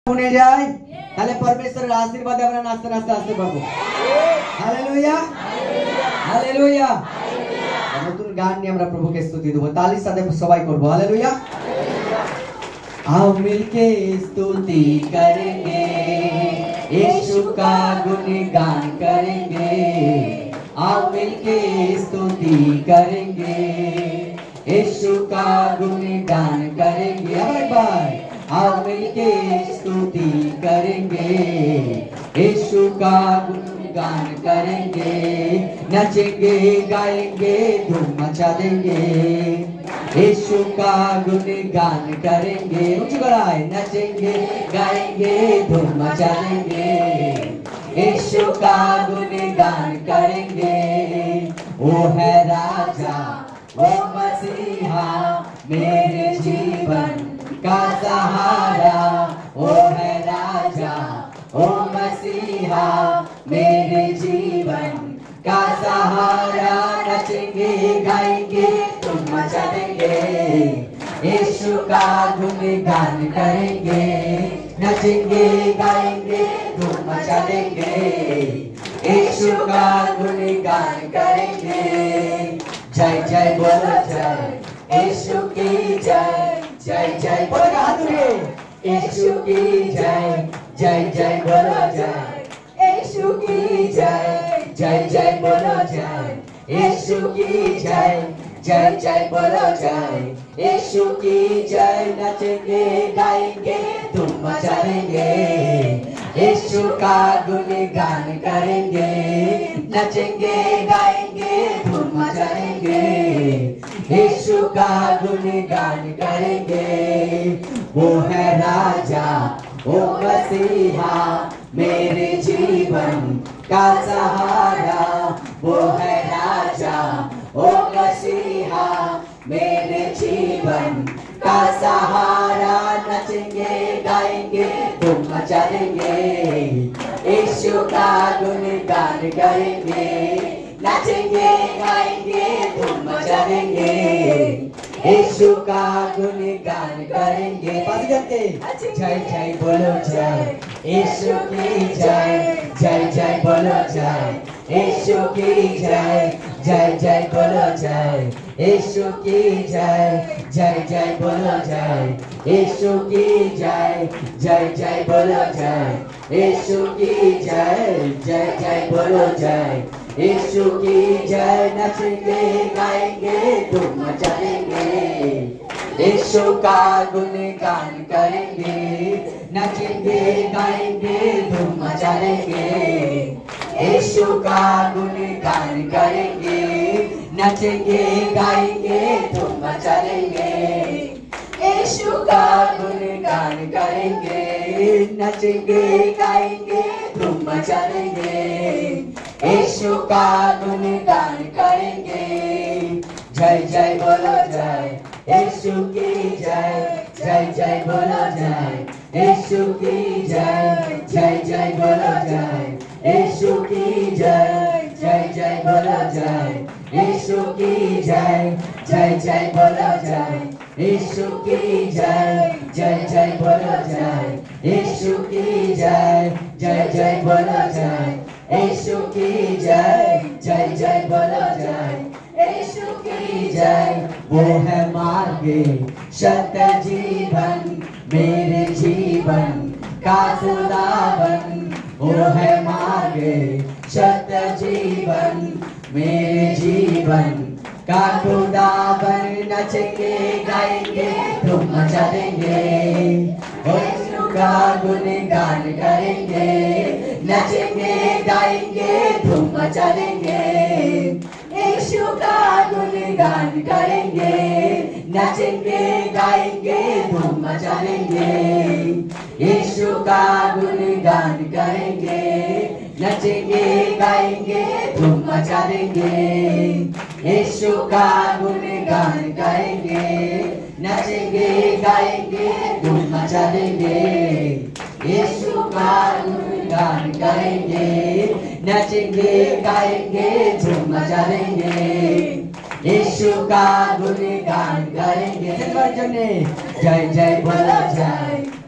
শুনে যায় তাহলে পরমেশ্বরের আশীর্বাদে আমরা নাচতে নাচতে আসতে পারবো। Hallelujah hallelujah. নতুন গান নিয়ে আমরা প্রভুকে স্তুতি দেবো, তালির সাথে সবাই করবো হালেলুয়া। आओ मिलके स्तुति करेंगे, यीशु का गुणगान करेंगे। आओ मिलके स्तुति करेंगे, यीशु का गुणगान करेंगे। अब एक बार आओ मिलके स्तुति करेंगे, यीशु का गुणगान करेंगे। नचेंगे गाएंगे धूम मचा देंगे, यीशु का गुणगान करेंगे। ऊंची गलाए नचेंगे गाएंगे धूम मचा देंगे, यीशु का गुणगान करेंगे। वो है राजा वो मसीहा मेरे जीवन का सहारा। वो है राजा वो मसीहा मेरे जीवन का सहारा। नचेंगे गाएंगे धूम मचा देंगे, यीशु का गुणगान करेंगे। नचेंगे गाएंगे धूम मचा देंगे, यीशु का गुणगान करेंगे। जय जय बोलो जय यीशु की जय, जय जय बोलो हाथ में यीशु की जय, जय जय बोलो जय यीशु की जय, जय जय बोलो जय यीशु की जय, जय जय बोलो जय यीशु की जय। नचेंगे गाएंगे धूम मचाएंगे, यीशु का गुणगान करेंगे। नचेंगे गाएंगे धूम मचाएंगे, यीशु का गुणगान करेंगे। वो है राजा वो मसीहा मेरे जीवन का सहारा। वो है राजा वो मसीहा मेरे जीवन का सहारा। नचेंगे गाएंगे धूम मचा देंगे, यीशु का गुणगान करेंगे। नचेंगे गाएंगे धूम मचा देंगे, यीशु का गुणगान करेंगे। पास करके जय जय बोलो जय यीशु की जय, जय जय बोलो जय यीशु की जय, जय जय बोलो जय यीशु की जय, जय जय बोलो जय यीशु की जय, जय जय बोलो जय यीशु की जय, जय जय बोलो जय यीशु की जय। नचेंगे गाएंगे धूम मचाएंगे, यीशु का गुणगान करेंगे। नचेंगे गाएंगे धूम मचाएंगे, यीशु का गुणगान करेंगे। नचेंगे गाएंगे धूम मचाएंगे, यीशु का गुणगान करेंगे। नचेंगे गाएंगे धूम मचाएंगे, यीशु का गुणगान करेंगे। जय जय बोलो जय यीशु की जय, जय जय बोलो जय यीशु की जय, जय जय बोलो जय यीशु की जय, जय जय बोलो जय यीशु की जय, जय जय बोलो जय यीशु की जय, जय जय बोलो जय यीशु की जय, जय जय बोलो जय यीशु की जय, जय जय बोलो जय यीशु की जय। वो है मार्ग सत्य जीवन मेरे जीवन का खुदावन। वो है मार्ग सत्य जीवन मेरे जीवन का खुदावन। नचेंगे गाएंगे धूम मचा देंगे, यीशु का गुणगान करेंगे। नचेंगे गाएंगे धूम मचा देंगे, यीशु का गुणगान करेंगे। नचेंगे गाएंगे धूम मचा देंगे, यीशु का गुणगान करेंगे। नचेंगे गाएंगे धूम मचा देंगे, यीशु का गुणगान करेंगे। नचेंगे गाएंगे धूम मचा देंगे, यीशु का गुणगान करेंगे। नचेंगे गाएंगे धूम मचा देंगे, यीशु का गुणगान करेंगे। जय जय बोलो जय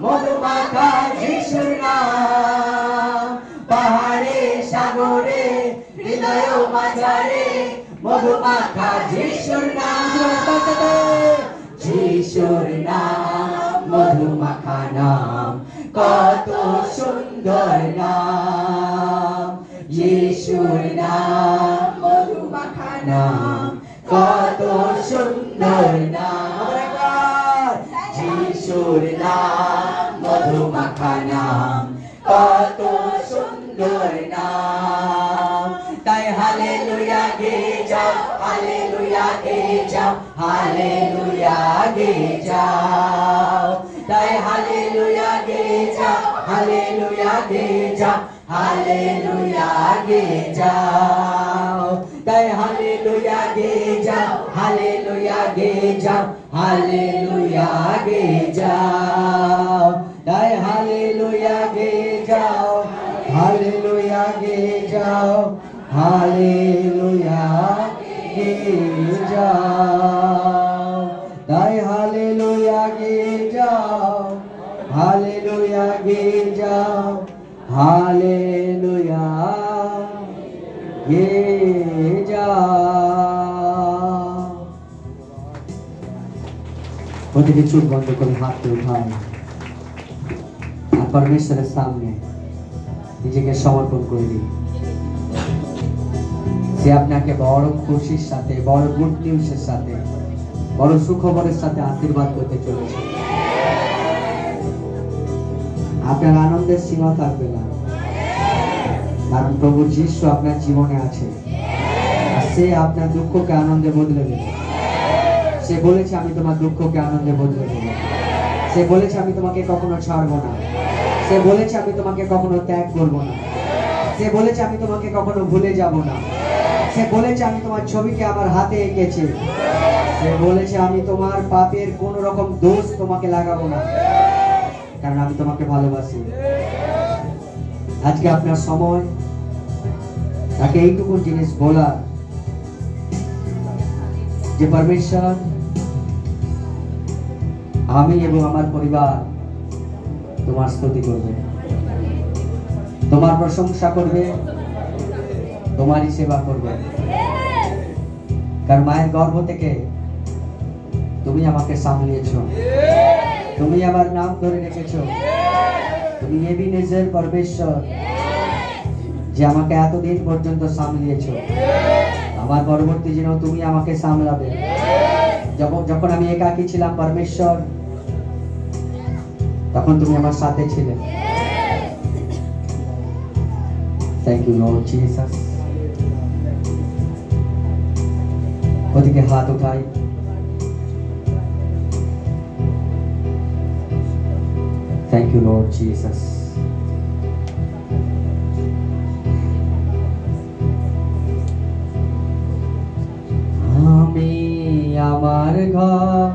মধুমাখা যিশুর নাম। পাহাড়ে সাগরে হৃদয় মাঝারে মধুমাখা যিশুর নাম। যিশুর নাম মধুমাখা নাম, কত সুন্দর নাম। যিশুর নাম মধুমাখা নাম, কত সুন্দর নাম। যিশুর নাম মধুমাখা নাম, কত সুন্দর নাম। তাই হালেলুয়া গে যাও, হালেলুয়া গে যাও, হালেলুয়া গে যাও। তাই হালেলুয়া গে যাও, হালেলুয়া গে যাও, হালেলুয়া গে যাও। তাই হালেলুয়া গে যাও, হালেলুয়া গে যাও, হালেলুয়া গে যাও। তাই হালেলুয়া গে যাও, হালেলুয়া গে যাও, হালেলুয়া গে যাও। তাই হালেলুয়া গে যাও, হালেলুয়া গে যাও, হালেলুয়া গে যাও। ওদিকে চোখ বন্ধ করে হাত উঠায় আর পরমেশ্বরের সামনে নিজেকে সমর্পণ করে দিন। সে আপনাকে বড় খুশির সাথে, বড় গুড নিউজের সাথে, বড় সুখবরের সাথে আশীর্বাদ করতে চলেছে। আপনার আনন্দের সীমা থাকবে না, কারণ প্রভু যিশু আপনার জীবনে আছে। আর সে আপনার দুঃখকে আনন্দে বদলে দেবে। সে বলেছে আমি তোমার দুঃখকে আনন্দে বদলে দেব। সে বলেছে আমি তোমাকে কখনো ছাড়বো না। সে বলেছে আমি তোমাকে কখনো ত্যাগ করবো না। সে বলেছে আমি তোমাকে কখনো ভুলে যাব না। সে বলেছে আমি তোমার ছবিকে আমার হাতে এঁকেছি। সে বলেছে আমি তোমার পাপের কোন রকম দোষ তোমাকে লাগাবো না, কারণ আমি তোমাকে ভালোবাসি। আজকে আপনার সময় তাকে এইটুকু জিনিস বলা যে পরমেশ্বর, আমি এবং আমার পরিবার তোমার স্তুতি করবে, তোমার প্রশংসা করবে, তোমারই সেবা করবে। কারণ মায়ের গর্ভ থেকে তুমি আমাকে সামলিয়েছো, তুমি আমার নাম ধরে রেখেছো। তুমি এবেনেজার পরমেশ্বর, যে আমাকে এতদিন পর্যন্ত সামলিয়েছো। আমার পরবর্তী দিনেও তুমি আমাকে সামলাবে। যখন আমি একাকী ছিলাম পরমেশ্বর, তখন তুমি আমার সাথে ছিলে। Thank you lord Jesus. ওদিকে হাত উঠাই। Thank you lord Jesus. আমি আমার ঘর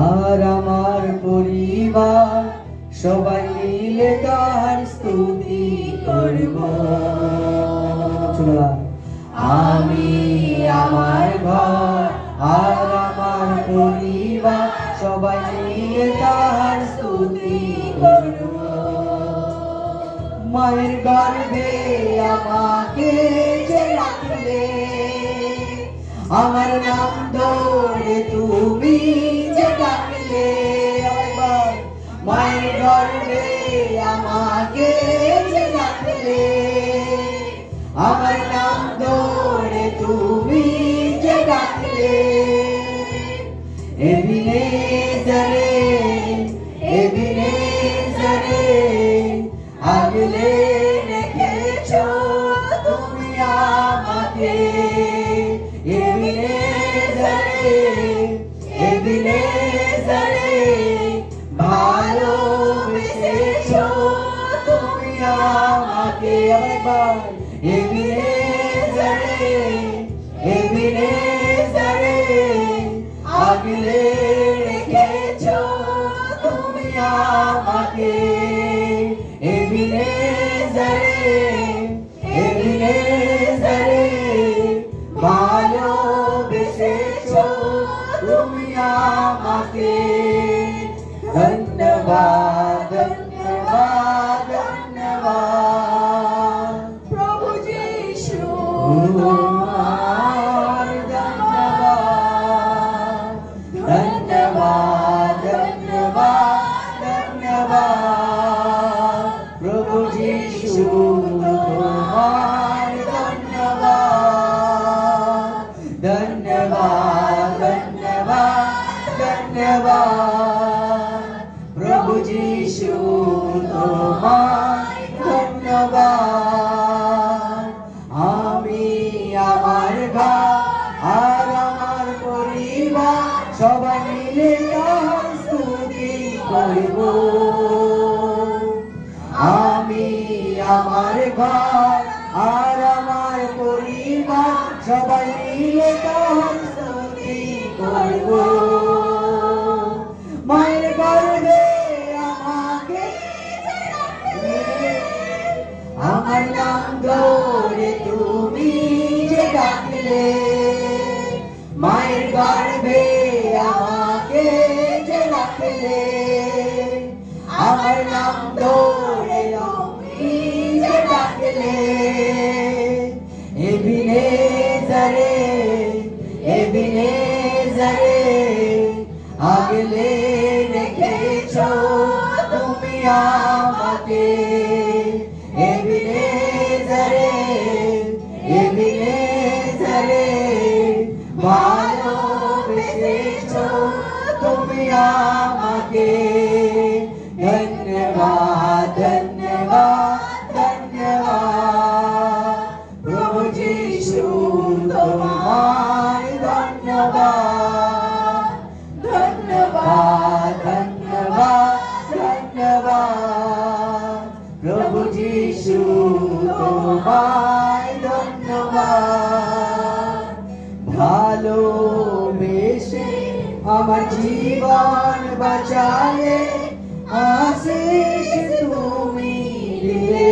আর আমার পরিবার সবাই মিলে তার স্তুতি করব। আমি আমার ঘর আর আমার পরিবার সবাই মিলে তার স্তুতি করব। মায়ের গর্ভে আমাকে যে রাখলে, আমার নাম ধরে তুমি যে ডাকলে। মায়ের গর্ভে আমাকে যে রাখলে, আমার নাম ধরে তুমি যে ডাকলে। এবেনেজারে, এবেনেজারে আগলে রেখেছো তুমি আমাকে। এবেনেজারে, এবেনেজারে ভালোবেসেছো তুমি আমাকে। একবার এবেনেজারে, এবেনেজারে আগলে রেখেছো তুমি আমাকে। এবেনেজারে, এবেনেজারে ভালোবেসেছো তুমি আমাকে। ধন্যবাদ। তোমার ধন্যবাদ ধন্যবাদ ধন্যবাদ ধন্যবাদ প্রভু যিশু তোমার ধন্যবাদ ধন্যবাদ ধন্যবাদ ধন্যবাদ প্রভু যিশু তোমার ধন্যবাদ আমি আমার ঘর আর আমার পরিবার সবাই মিলে তার স্তুতি করব আমি আমার ঘর আর আমার পরিবার সবাই মিলে তার স্তুতি করব মায়ের গর্ভে আমাকে আমার নাম ধরে তুমি যে ডাকলে মায়ের গর্ভে আমাকে যে ডাকলে আমার নাম ধরে তুমি যে ডাকলে এবিনেজারে এবিনেজারে আগলে রেখেছো তুমি আমাকে এবিনেজারে এবিনেজারে ভালোবেসেছো তুমি আমাকে ধন্যবাদ ধন্যবাদ ধন্যবাদ প্রভু যিশু তোমার ধন্যবাদ ধন্যবাদ ধন্যবাদ ধন্যবাদ প্রভু যিশু তোমার ধন্যবাদ ভালোবেসে আমার জীবন বাঁচালে আশিস তুমি দিলে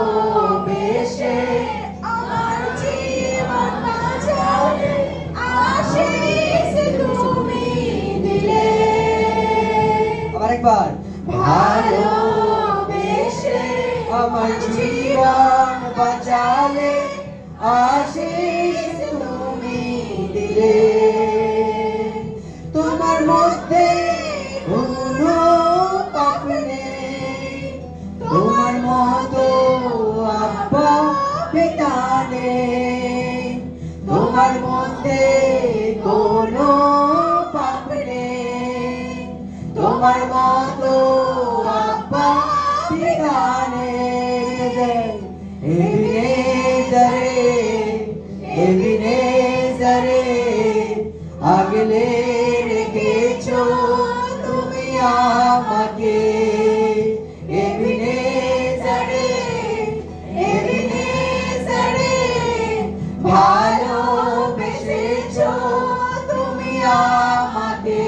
ভালোবেসে আমার জীবন বাঁচালে আশিস তুমি দিলে আবার একবার ভালোবেসে আমার জীবন বাঁচালে আশিস তুমি দিলে তোমার মধ্যে কোনো পাপ নেই তোমার মতো আব্বা পিতা নেই তোমার মধ্যে কোনো পাপ নেই তোমার মতো আব্বা পিতা নেই এবিনেজারে এবিনেজারে আগলে রেখেছো তুমি আমাকে এবিনেজারে এবিনেজারে ভালোবেসেছো তুমি আমাকে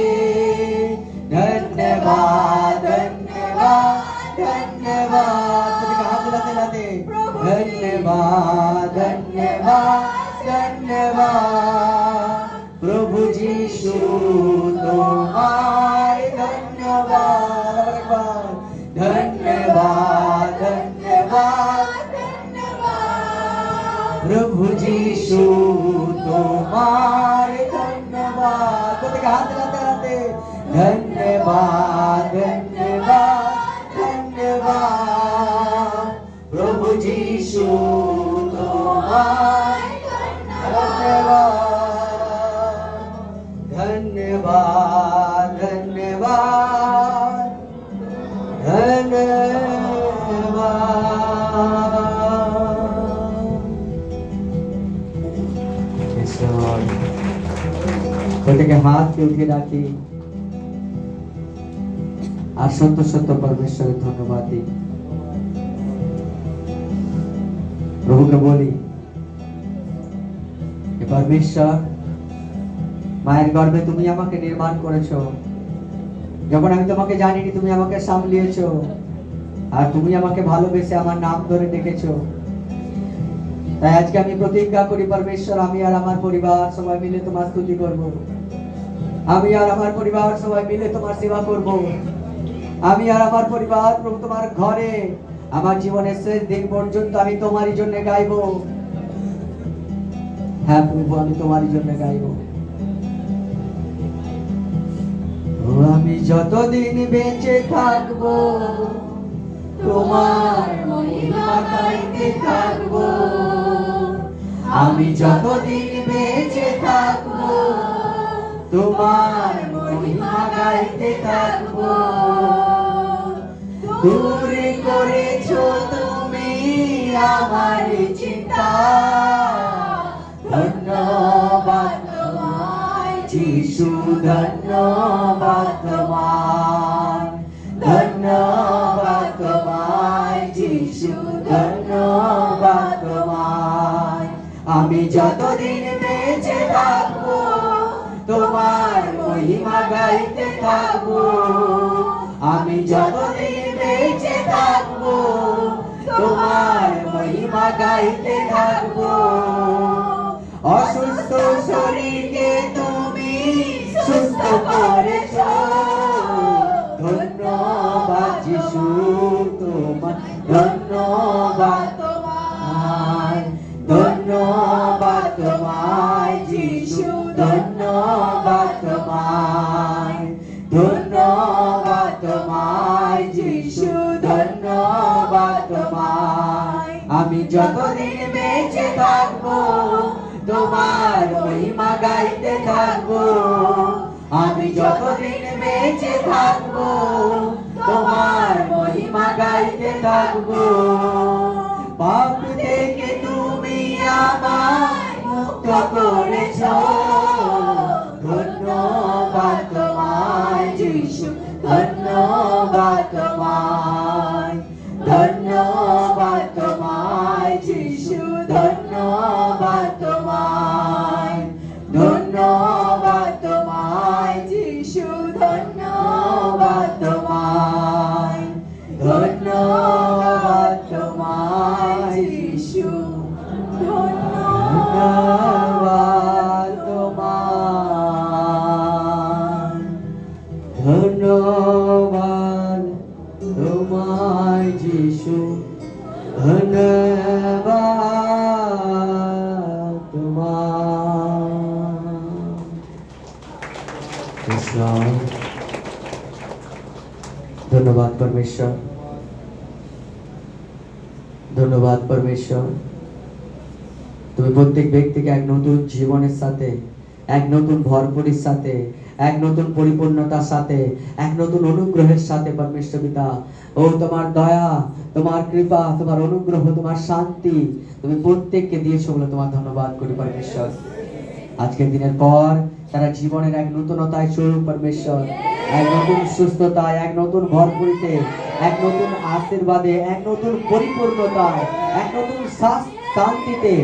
ধন্যবাদ ধন্যবাদ ধন্যবাদ হাত লাতে লাতে ধন্যবাদ ধন্যবাদ ধন্যবাদ প্রভু যিশু তোমার ধন্যবাদ ধন্যবাদ ধন্যবাদ প্রভু যিশু তোমার ধন্যবাদ প্রত্যেক হাত লাতে লাতে ধন্যবাদ ধন্যবাদ ধন্যবাদ প্রভু যিশু তোমার ধন্যবাদ ধন্যবাদ ধন্যবাদ ধন্যবাদ প্রত্যেকে হাতকে উঠে রাখি আর সত্য সত্য পরমেশ্বরের ধন্যবাদ দিই প্রভুকে বলি परमेश्वर मायर गर्भे तुम निर्माण करेছো যখন আমি তোমাকে জানিনি তুমি আমাকে সামলিয়েছো আর তুমি আমাকে ভালোবেসে আমার নাম ধরে ডেকেছো তাই আজকে আমি প্রতিজ্ঞা করি परमेश्वर আমি আর আমার পরিবার সবাই মিলে তোমার স্তুতি করব আমি আর আমার পরিবার সবাই মিলে তোমার সেবা করব আমি আর আমার পরিবার প্রভু তোমার ঘরে আমার জীবনের শেষ দিন পর্যন্ত আমি তোমারই জন্য গাইবো। হ্যাঁ প্রভু, আমি তোমারই জন্য গাইবো। আমি যতদিন বেঁচে থাকবো তোমার মহিমা গাইতে থাকবো। আমি যতদিন বেঁচে থাকবো তোমার মহিমা গাইতে থাকবো। দূরে করেছো তুমি আমার চিন্তা, ধন্যবাদ তোমায় যিশু, ধন্যবাদ তোমায়, ধন্যবাদ তোমায় যিশু, ধন্যবাদ তোমায়। আমি যতদিন বেঁচে থাকবো তোমার মহিমা গাইতে থাকবো। আমি যতদিন বেঁচে থাকবো তোমার মহিমা গাইতে থাকবো। অসুস্থ শরীরকে তুমি সুস্থ করেছো, ধন্যবাদ যিশু তোমার, ধন্যবাদ তোমায়, ধন্যবাদ তোমায় যিশু, ধন্যবাদ তোমায়, ধন্যবাদ তোমায় যিশু, ধন্যবাদ তোমায়। আমি যতদিন বেঁচে থাকবো তোমার মহিমা গাইতে থাকবো। আমি যতদিন বেঁচে থাকবো তোমার মহিমা গাইতে থাকবো। পাপ থেকে তুমি আমায় মুক্ত করেছো, ধন্যবাদ তোমায় যিশু, ধন্যবাদ তোমায়, ধন্যবাদ তোমায় যিশু, ধন্যবাদ তোমায়, ধন্যবাদ তোমায় যিশু, ধন্যবাদ তোমায়, ধন্যবাদ তোমায় যিশু, ধন্যবাদ তোমায়, ধন্যবাদ তোমায় যিশু, ধন্যবাদ তোমায়। ধন্যবাদ परमेश्वर, ধন্যবাদ परमेश्वर। তুমি প্রত্যেক ব্যক্তিকে এক নতুন জীবনের সাথে, এক নতুন ভরপুরের সাথে, এক নতুন পরিপূর্ণতার সাথে, এক নতুন অনুগ্রহের সাথে परमेश्वर পিতা, ও তোমার দয়া, তোমার কৃপা, তোমার অনুগ্রহ, তোমার শান্তি তুমি প্রত্যেককে দিয়েছো বলে তোমার ধন্যবাদ করি परमेश्वर। আজকের দিনের পর তারা জীবনের এক নতুনতায় চলুক परमेश्वर, এক নতুন সুস্থতায়, এক নতুন ভরপুরিতে, এক নতুন আশীর্বাদে, এক নতুন পরিপূর্ণতায়, এক নতুন শান্তিতে,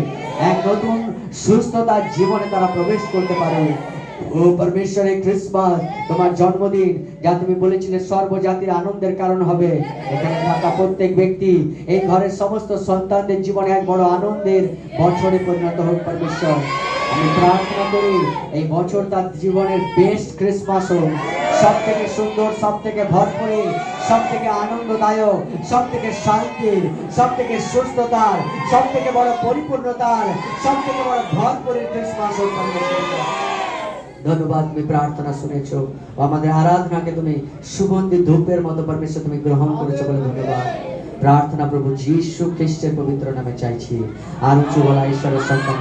এক নতুন সুস্থতার জীবনে তারা প্রবেশ করতে পারে। ও परमेश्वर, এই ক্রিসমাস তোমার জন্মদিন যা তুমি বলেছিলে সর্বজাতির আনন্দের কারণ হবে, এখানে থাকা প্রত্যেক ব্যক্তি, এই ঘরের সমস্ত সন্তানদের জীবনে এক বড় আনন্দের বছরে পরিণত হোক परमेश्वर। আমি প্রার্থনা করি এই বছর তার জীবনের বেস্ট ক্রিসমাস হোক, সব থেকে সুন্দর, সব থেকে ভরপুর, সব থেকে আনন্দদায়ক, সব থেকে শান্তির, সব থেকে সুস্থতার, সব থেকে বড় পরিপূর্ণতার, সব থেকে বড় ভরপুরের ক্রিসমাস হোক परमेश्वर। ধন্যবাদ, তুমি প্রার্থনা শুনেছো, আমাদের আরাধনাকে তুমি সুগন্ধি ধূপের মতো परमेश्वर তুমি গ্রহণ করেছো বলে ধন্যবাদ। প্রার্থনা প্রভু যীশু খ্রিস্টের পবিত্র নামে চাইছি, আর উঁচু গলায় ঈশ্বরের সন্তান